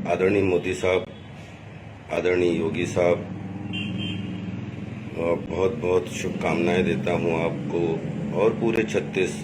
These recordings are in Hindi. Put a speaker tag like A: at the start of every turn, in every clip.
A: आदरणीय मोदी साहब, आदरणीय योगी साहब, बहुत बहुत शुभकामनाएं देता हूं आपको और पूरे 36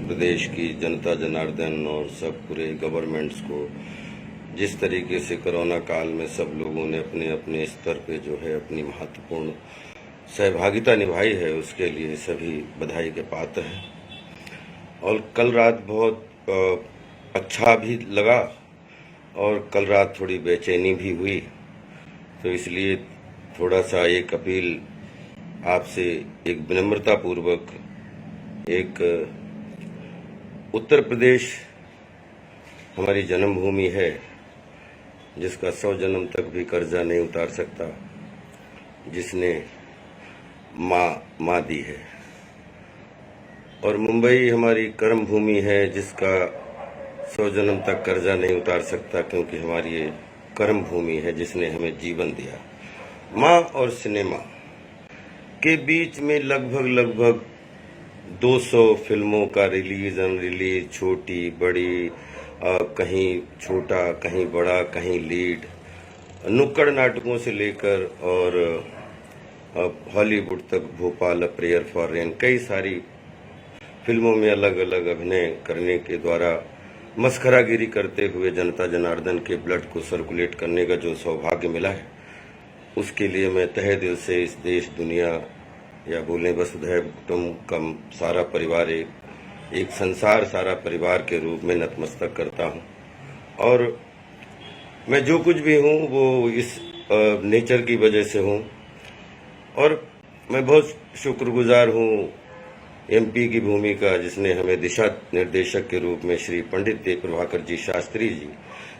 A: प्रदेश की जनता जनार्दन और सब पूरे गवर्नमेंट्स को। जिस तरीके से कोरोना काल में सब लोगों ने अपने अपने स्तर पे जो है अपनी महत्वपूर्ण सहभागिता निभाई है, उसके लिए सभी बधाई के पात्र हैं। और कल रात बहुत अच्छा भी लगा और कल रात थोड़ी बेचैनी भी हुई, तो इसलिए थोड़ा सा एक अपील आपसे, एक विनम्रता पूर्वक, एक उत्तर प्रदेश हमारी जन्मभूमि है जिसका 100 जन्म तक भी कर्जा नहीं उतार सकता, जिसने माँ दी है। और मुंबई हमारी कर्म भूमि है जिसका 100 जन्म तक कर्जा नहीं उतार सकता, क्योंकि हमारी ये कर्म भूमि है जिसने हमें जीवन दिया। माँ और सिनेमा के बीच में लगभग 200 फिल्मों का रिलीज अनरिलीज, छोटी बड़ी, कहीं छोटा कहीं बड़ा कहीं लीड, नुक्कड़ नाटकों से लेकर और हॉलीवुड तक, भोपाल, प्रेयर फॉर रेन, कई सारी फिल्मों में अलग अलग अभिनय करने के द्वारा मस्खरागिरी करते हुए जनता जनार्दन के ब्लड को सर्कुलेट करने का जो सौभाग्य मिला है, उसके लिए मैं तहे दिल से इस देश दुनिया, या बोलें वसुधैव कुटुंबकम, सारा परिवार, एक संसार, सारा परिवार के रूप में नतमस्तक करता हूं। और मैं जो कुछ भी हूं वो इस नेचर की वजह से हूं, और मैं बहुत शुक्रगुजार हूं एमपी की भूमिका जिसने हमें दिशा निर्देशक के रूप में श्री पंडित देव प्रभाकर जी शास्त्री जी,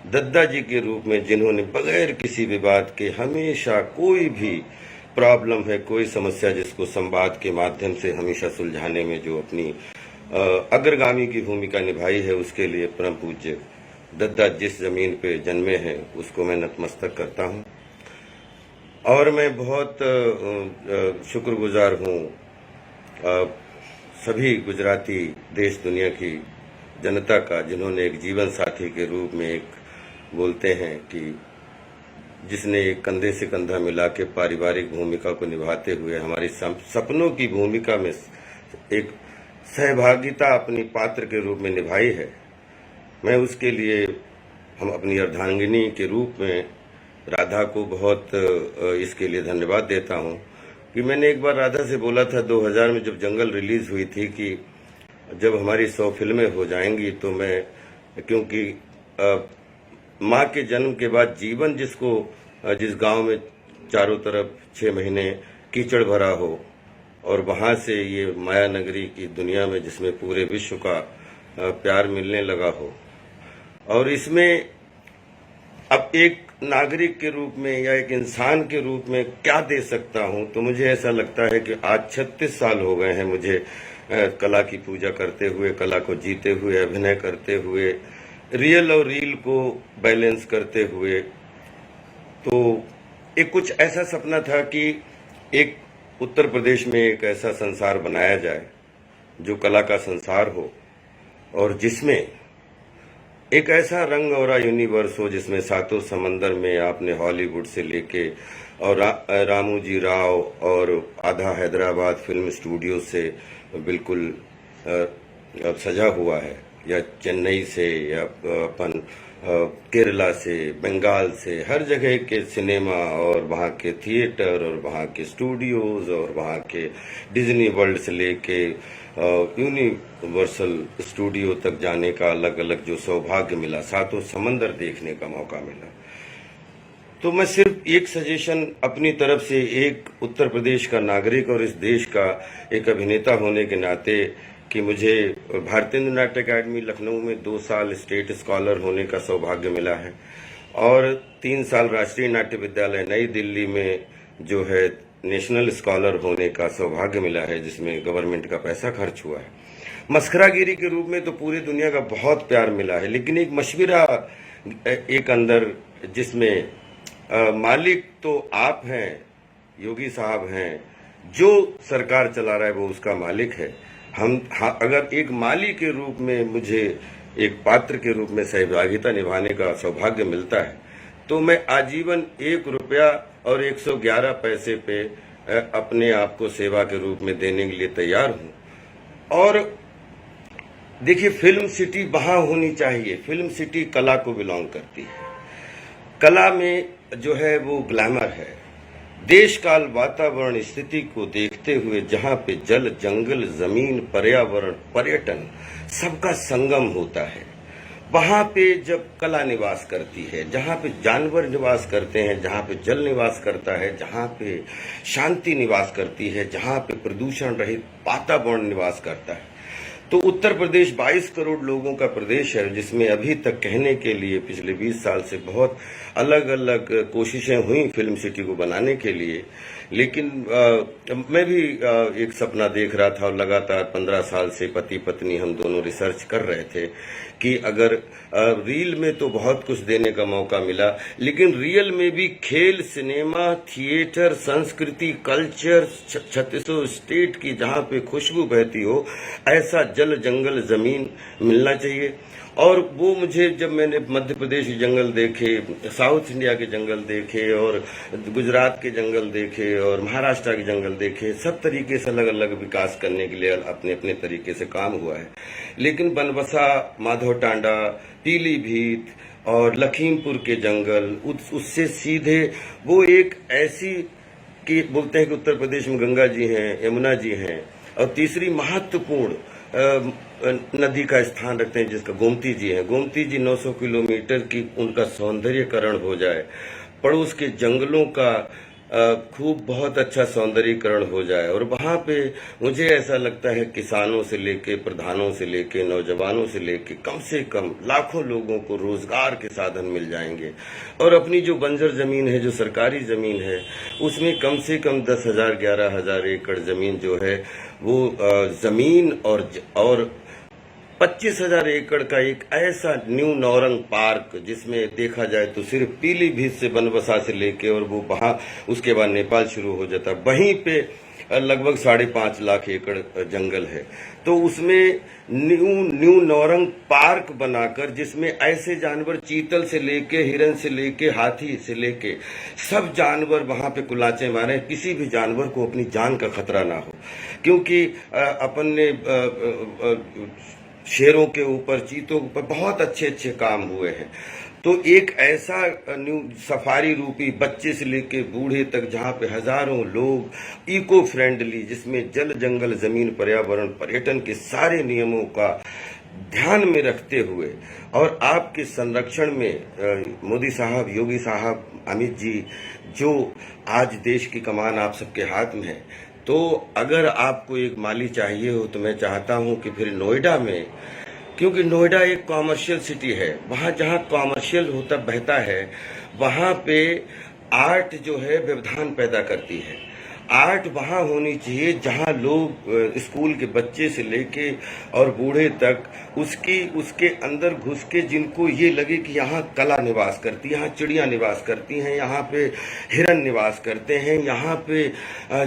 A: दद्दा जी के रूप में, जिन्होंने बगैर किसी विवाद के हमेशा कोई भी प्रॉब्लम है, कोई समस्या जिसको संवाद के माध्यम से हमेशा सुलझाने में जो अपनी अग्रगामी की भूमिका निभाई है, उसके लिए परम पूज्य दद्दा जिस जमीन पे जन्मे हैं उसको मैं नतमस्तक करता हूं। और मैं बहुत शुक्रगुजार हूं सभी गुजराती देश दुनिया की जनता का, जिन्होंने एक जीवन साथी के रूप में, एक बोलते हैं कि जिसने एक कंधे से कंधा मिला के पारिवारिक भूमिका को निभाते हुए हमारी सपनों की भूमिका में एक सहभागिता अपनी पात्र के रूप में निभाई है। मैं उसके लिए हम अपनी अर्धांगिनी के रूप में राधा को बहुत इसके लिए धन्यवाद देता हूं कि मैंने एक बार राधा से बोला था 2000 में जब जंगल रिलीज हुई थी कि जब हमारी 100 फिल्में हो जाएंगी तो मैं, क्योंकि माँ के जन्म के बाद जीवन जिस गांव में चारों तरफ 6 महीने कीचड़ भरा हो और वहां से ये माया नगरी की दुनिया में जिसमें पूरे विश्व का प्यार मिलने लगा हो, और इसमें अब एक नागरिक के रूप में या एक इंसान के रूप में क्या दे सकता हूं, तो मुझे ऐसा लगता है कि आज 36 साल हो गए हैं मुझे कला की पूजा करते हुए, कला को जीते हुए, अभिनय करते हुए, रियल और रील को बैलेंस करते हुए। तो एक कुछ ऐसा सपना था कि एक उत्तर प्रदेश में एक ऐसा संसार बनाया जाए जो कला का संसार हो, और जिसमें एक ऐसा रंग और यूनिवर्स हो जिसमें सातों समंदर में आपने हॉलीवुड से लेके और रामोजी राव और आधा हैदराबाद फिल्म स्टूडियो से बिल्कुल सजा हुआ है, या चेन्नई से, या अपन केरला से, बंगाल से, हर जगह के सिनेमा और वहाँ के थिएटर और वहाँ के स्टूडियोज और वहाँ के डिज्नी वर्ल्ड से लेके यूनिवर्सल स्टूडियो तक जाने का अलग अलग जो सौभाग्य मिला, सातों समंदर देखने का मौका मिला। तो मैं सिर्फ एक सजेशन अपनी तरफ से, एक उत्तर प्रदेश का नागरिक और इस देश का एक अभिनेता होने के नाते, कि मुझे भारतीय नाट्य अकादमी लखनऊ में 2 साल स्टेट स्कॉलर होने का सौभाग्य मिला है, और 3 साल राष्ट्रीय नाट्य विद्यालय नई दिल्ली में जो है नेशनल स्कॉलर होने का सौभाग्य मिला है, जिसमें गवर्नमेंट का पैसा खर्च हुआ है। मस्खरागिरी के रूप में तो पूरी दुनिया का बहुत प्यार मिला है, लेकिन एक मशवरा एक अंदर, जिसमें मालिक तो आप हैं, योगी साहब हैं, जो सरकार चला रहा है वो उसका मालिक है। अगर एक माली के रूप में मुझे एक पात्र के रूप में सहभागिता निभाने का सौभाग्य मिलता है, तो मैं आजीवन 1 रुपया और 111 पैसे पे अपने आप को सेवा के रूप में देने के लिए तैयार हूं। और देखिए, फिल्म सिटी वहां होनी चाहिए। फिल्म सिटी कला को बिलोंग करती है। कला में जो है वो ग्लैमर है। देश काल वातावरण स्थिति को देखते हुए जहां पे जल जंगल जमीन पर्यावरण पर्यटन सबका संगम होता है, वहां पे जब कला निवास करती है, जहां पे जानवर निवास करते हैं, जहां पे जल निवास करता है, जहां पे शांति निवास करती है, जहां पे प्रदूषण रहित वातावरण निवास करता है, तो उत्तर प्रदेश 22 करोड़ लोगों का प्रदेश है, जिसमें अभी तक कहने के लिए पिछले 20 साल से बहुत अलग अलग कोशिशें हुई फिल्म सिटी को बनाने के लिए। लेकिन मैं भी एक सपना देख रहा था और लगातार 15 साल से पति पत्नी हम दोनों रिसर्च कर रहे थे कि अगर रील में तो बहुत कुछ देने का मौका मिला, लेकिन रियल में भी खेल, सिनेमा, थिएटर, संस्कृति, कल्चर, 36 स्टेट की जहां पे खुशबू बहती हो, ऐसा जल जंगल जमीन मिलना चाहिए। और वो मुझे, जब मैंने मध्य प्रदेश के जंगल देखे, साउथ इंडिया के जंगल देखे और गुजरात के जंगल देखे और महाराष्ट्र के जंगल देखे, सब तरीके से अलग अलग विकास करने के लिए अपने अपने तरीके से काम हुआ है। लेकिन बनबसा, माधव टांडा, पीलीभीत और लखीमपुर के जंगल, उससे सीधे वो एक ऐसी कि बोलते हैं कि उत्तर प्रदेश में गंगा जी हैं, यमुना जी हैं, और तीसरी महत्वपूर्ण नदी का स्थान रखते हैं जिसका गोमती जी है। गोमती जी 900 किलोमीटर की उनका सौंदर्यकरण हो जाए, पड़ोस के जंगलों का खूब बहुत अच्छा सौंदर्यीकरण हो जाए, और वहां पे मुझे ऐसा लगता है किसानों से लेके, प्रधानों से लेके, नौजवानों से लेके कम से कम लाखों लोगों को रोजगार के साधन मिल जाएंगे। और अपनी जो बंजर जमीन है, जो सरकारी जमीन है, उसमें कम से कम 10,000 11,000 एकड़ जमीन जो है वो जमीन और 25,000 एकड़ का एक ऐसा न्यू नौरंग पार्क, जिसमें देखा जाए तो सिर्फ पीलीभीत से बनबसा से लेके और वो वहां उसके बाद नेपाल शुरू हो जाता, वहीं पे लगभग 5.5 लाख एकड़ जंगल है। तो उसमें न्यू नौरंग पार्क बनाकर, जिसमें ऐसे जानवर, चीतल से लेके, हिरन से लेके, हाथी से लेके सब जानवर वहां पे कुलाचे मारे, किसी भी जानवर को अपनी जान का खतरा ना हो। क्योंकि अपन ने शेरों के ऊपर, चीतों के ऊपर बहुत अच्छे अच्छे काम हुए हैं। तो एक ऐसा न्यू सफारी रूपी, बच्चे से लेके बूढ़े तक, जहां पे हजारों लोग इको फ्रेंडली, जिसमें जल जंगल जमीन पर्यावरण पर्यटन के सारे नियमों का ध्यान में रखते हुए और आपके संरक्षण में मोदी साहब, योगी साहब, अमित जी, जो आज देश की कमान आप सबके हाथ में है, तो अगर आपको एक माली चाहिए हो तो मैं चाहता हूं कि फिर नोएडा में, क्योंकि नोएडा एक कॉमर्शियल सिटी है, वहां जहां कॉमर्शियल होता बहता है, वहां पे आर्ट जो है व्यवधान पैदा करती है। आर्ट वहां होनी चाहिए जहां लोग, स्कूल के बच्चे से लेके और बूढ़े तक, उसके अंदर घुस के जिनको ये लगे कि यहाँ कला निवास करती है, यहाँ चिड़िया निवास करती हैं, यहाँ पे हिरन निवास करते हैं, यहाँ पे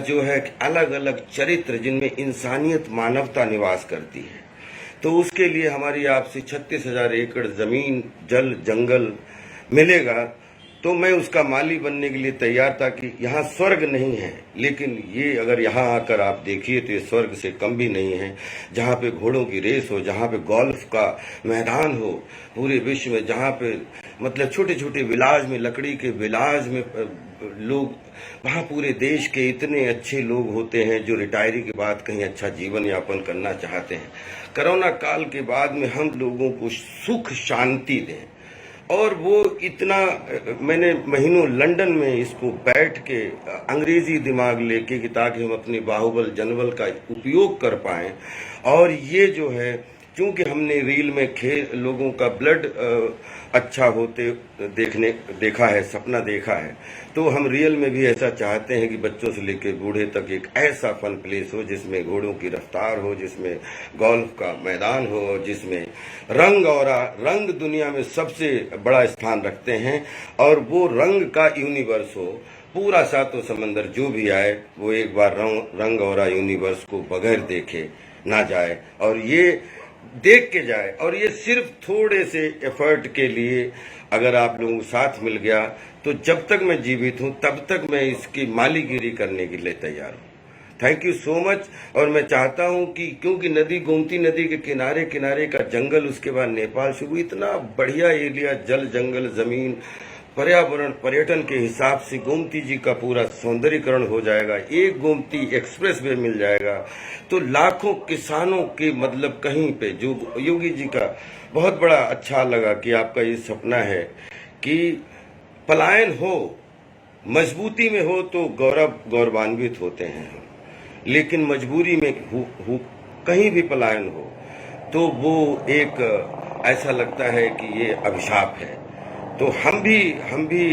A: जो है अलग अलग चरित्र जिनमें इंसानियत मानवता निवास करती है। तो उसके लिए हमारी आपसे 36,000 एकड़ जमीन, जल जंगल मिलेगा, तो मैं उसका माली बनने के लिए तैयार था। कि यहाँ स्वर्ग नहीं है, लेकिन ये अगर यहाँ आकर आप देखिए तो ये स्वर्ग से कम भी नहीं है। जहाँ पे घोड़ों की रेस हो, जहाँ पे गोल्फ का मैदान हो पूरे विश्व में, जहाँ पे मतलब छोटे छोटे विलाज में, लकड़ी के विलाज में लोग, वहाँ पूरे देश के इतने अच्छे लोग होते हैं जो रिटायरी के बाद कहीं अच्छा जीवन यापन करना चाहते हैं। कोरोना काल के बाद में हम लोगों को सुख शांति दें, और वो इतना, मैंने महीनों लंदन में इसको बैठ के अंग्रेजी दिमाग लेके कि ताकि हम अपने बाहुबल जनबल का उपयोग कर पाएं। और ये जो है, क्योंकि हमने रील में लोगों का ब्लड अच्छा होते देखा है, सपना देखा है, तो हम रियल में भी ऐसा चाहते हैं कि बच्चों से लेकर बूढ़े तक एक ऐसा फन प्लेस हो जिसमें घोड़ों की रफ्तार हो, जिसमें गोल्फ का मैदान हो, जिसमें रंग दुनिया में सबसे बड़ा स्थान रखते हैं, और वो रंग का यूनिवर्स हो। पूरा सातों समंदर जो भी आए वो एक बार रंग और यूनिवर्स को बगैर देखे ना जाए। और ये देख के जाए। और ये सिर्फ थोड़े से एफर्ट के लिए अगर आप लोगों को साथ मिल गया तो जब तक मैं जीवित हूं तब तक मैं इसकी मालीगिरी करने के लिए तैयार हूं। Thank you so much. और मैं चाहता हूं कि क्योंकि नदी, गोमती नदी के किनारे किनारे का जंगल, उसके बाद नेपाल शुरू, इतना बढ़िया एरिया, जल जंगल जमीन, पर्यावरण, पर्यटन के हिसाब से गोमती जी का पूरा सौंदर्यीकरण हो जाएगा। एक गोमती एक्सप्रेस वे मिल जाएगा तो लाखों किसानों के मतलब कहीं पे, जो योगी जी का बहुत बड़ा अच्छा लगा कि आपका ये सपना है कि पलायन हो, मजबूती में हो तो गौरवान्वित होते हैं, लेकिन मजबूरी में कहीं भी पलायन हो तो वो एक ऐसा लगता है कि ये अभिशाप है। तो हम भी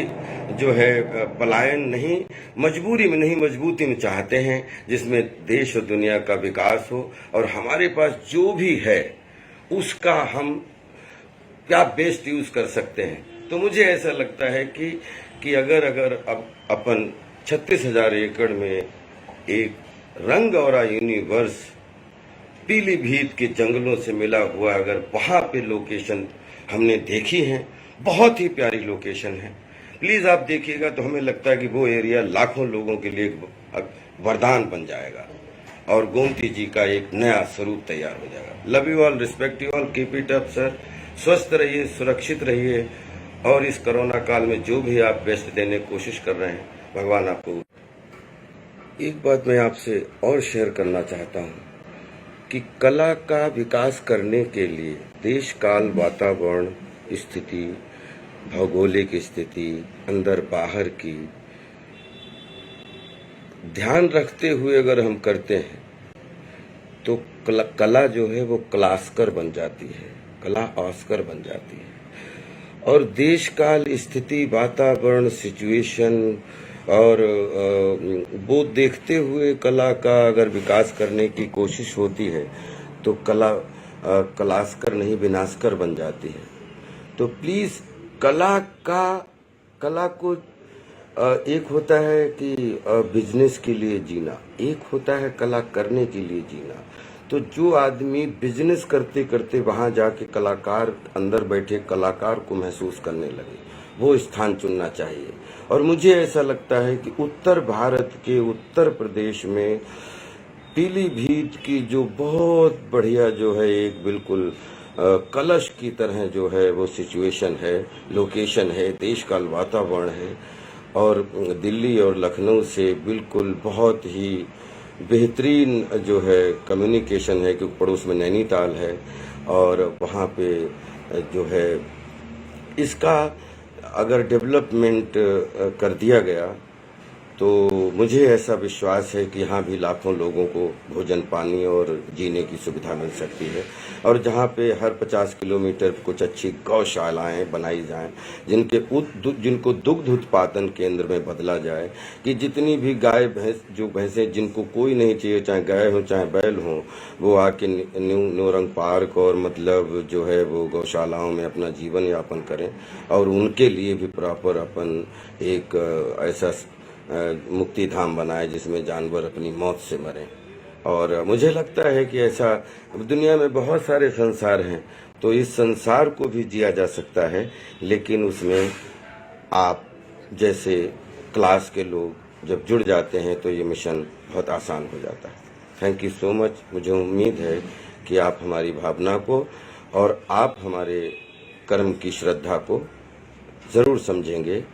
A: जो है पलायन नहीं, मजबूरी में नहीं, मजबूती में चाहते हैं जिसमें देश और दुनिया का विकास हो और हमारे पास जो भी है उसका हम क्या बेस्ट यूज कर सकते हैं। तो मुझे ऐसा लगता है कि अगर अब अपन 36,000 एकड़ में एक रंग और यूनिवर्स पीलीभीत के जंगलों से मिला हुआ, अगर वहां पे लोकेशन हमने देखी है, बहुत ही प्यारी लोकेशन है, प्लीज आप देखिएगा तो हमें लगता है कि वो एरिया लाखों लोगों के लिए एक वरदान बन जाएगा और गोमती जी का एक नया स्वरूप तैयार हो जाएगा। Love you all, respect you all, keep it up sir. स्वस्थ रहिए, सुरक्षित रहिए और इस कोरोना काल में जो भी आप बेस्ट देने की कोशिश कर रहे हैं, भगवान आपको। एक बात मैं आपसे और शेयर करना चाहता हूं कि कला का विकास करने के लिए देश काल, वातावरण, स्थिति, भौगोलिक स्थिति, अंदर बाहर की ध्यान रखते हुए अगर हम करते हैं तो कला जो है वो क्लास्कर बन जाती है, कला ऑस्कर बन जाती है। और देश काल, स्थिति, वातावरण, सिचुएशन और वो देखते हुए कला का अगर विकास करने की कोशिश होती है तो कला क्लास्कर नहीं विनाशकर बन जाती है। तो प्लीज कला को एक होता है कि बिजनेस के लिए जीना, एक होता है कला करने के लिए जीना। तो जो आदमी बिजनेस करते करते वहां जाके कलाकार, अंदर बैठे कलाकार को महसूस करने लगे, वो स्थान चुनना चाहिए। और मुझे ऐसा लगता है कि उत्तर भारत के उत्तर प्रदेश में पीलीभीत की जो बहुत बढ़िया जो है एक बिल्कुल कलश की तरह जो है वो सिचुएशन है, लोकेशन है, देश का वातावरण है और दिल्ली और लखनऊ से बिल्कुल बहुत ही बेहतरीन जो है कम्युनिकेशन है, क्योंकि पड़ोस में नैनीताल है और वहाँ पे जो है इसका अगर डेवलपमेंट कर दिया गया तो मुझे ऐसा विश्वास है कि यहाँ भी लाखों लोगों को भोजन, पानी और जीने की सुविधा मिल सकती है। और जहाँ पे हर 50 किलोमीटर कुछ अच्छी गौशालाएं बनाई जाएं, जिनको दुग्ध उत्पादन केंद्र में बदला जाए, कि जितनी भी गाय भैंस, जो भैंसें जिनको कोई नहीं चाहिए, चाहे गाय हो चाहे बैल हो, वो आके नौरंग पार्क और मतलब जो है वो गौशालाओं में अपना जीवन यापन करें और उनके लिए भी प्रॉपर अपन एक ऐसा मुक्ति धाम बनाए जिसमें जानवर अपनी मौत से मरें। और मुझे लगता है कि ऐसा दुनिया में बहुत सारे संसार हैं, तो इस संसार को भी जिया जा सकता है, लेकिन उसमें आप जैसे क्लास के लोग जब जुड़ जाते हैं तो ये मिशन बहुत आसान हो जाता है। Thank you so much. मुझे उम्मीद है कि आप हमारी भावना को और आप हमारे कर्म की श्रद्धा को ज़रूर समझेंगे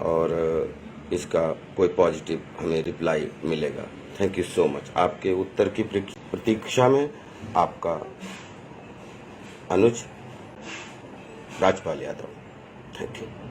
A: और इसका कोई पॉजिटिव हमें रिप्लाई मिलेगा। Thank you so much. आपके उत्तर की प्रतीक्षा में आपका अनुज राजपाल यादव। Thank you.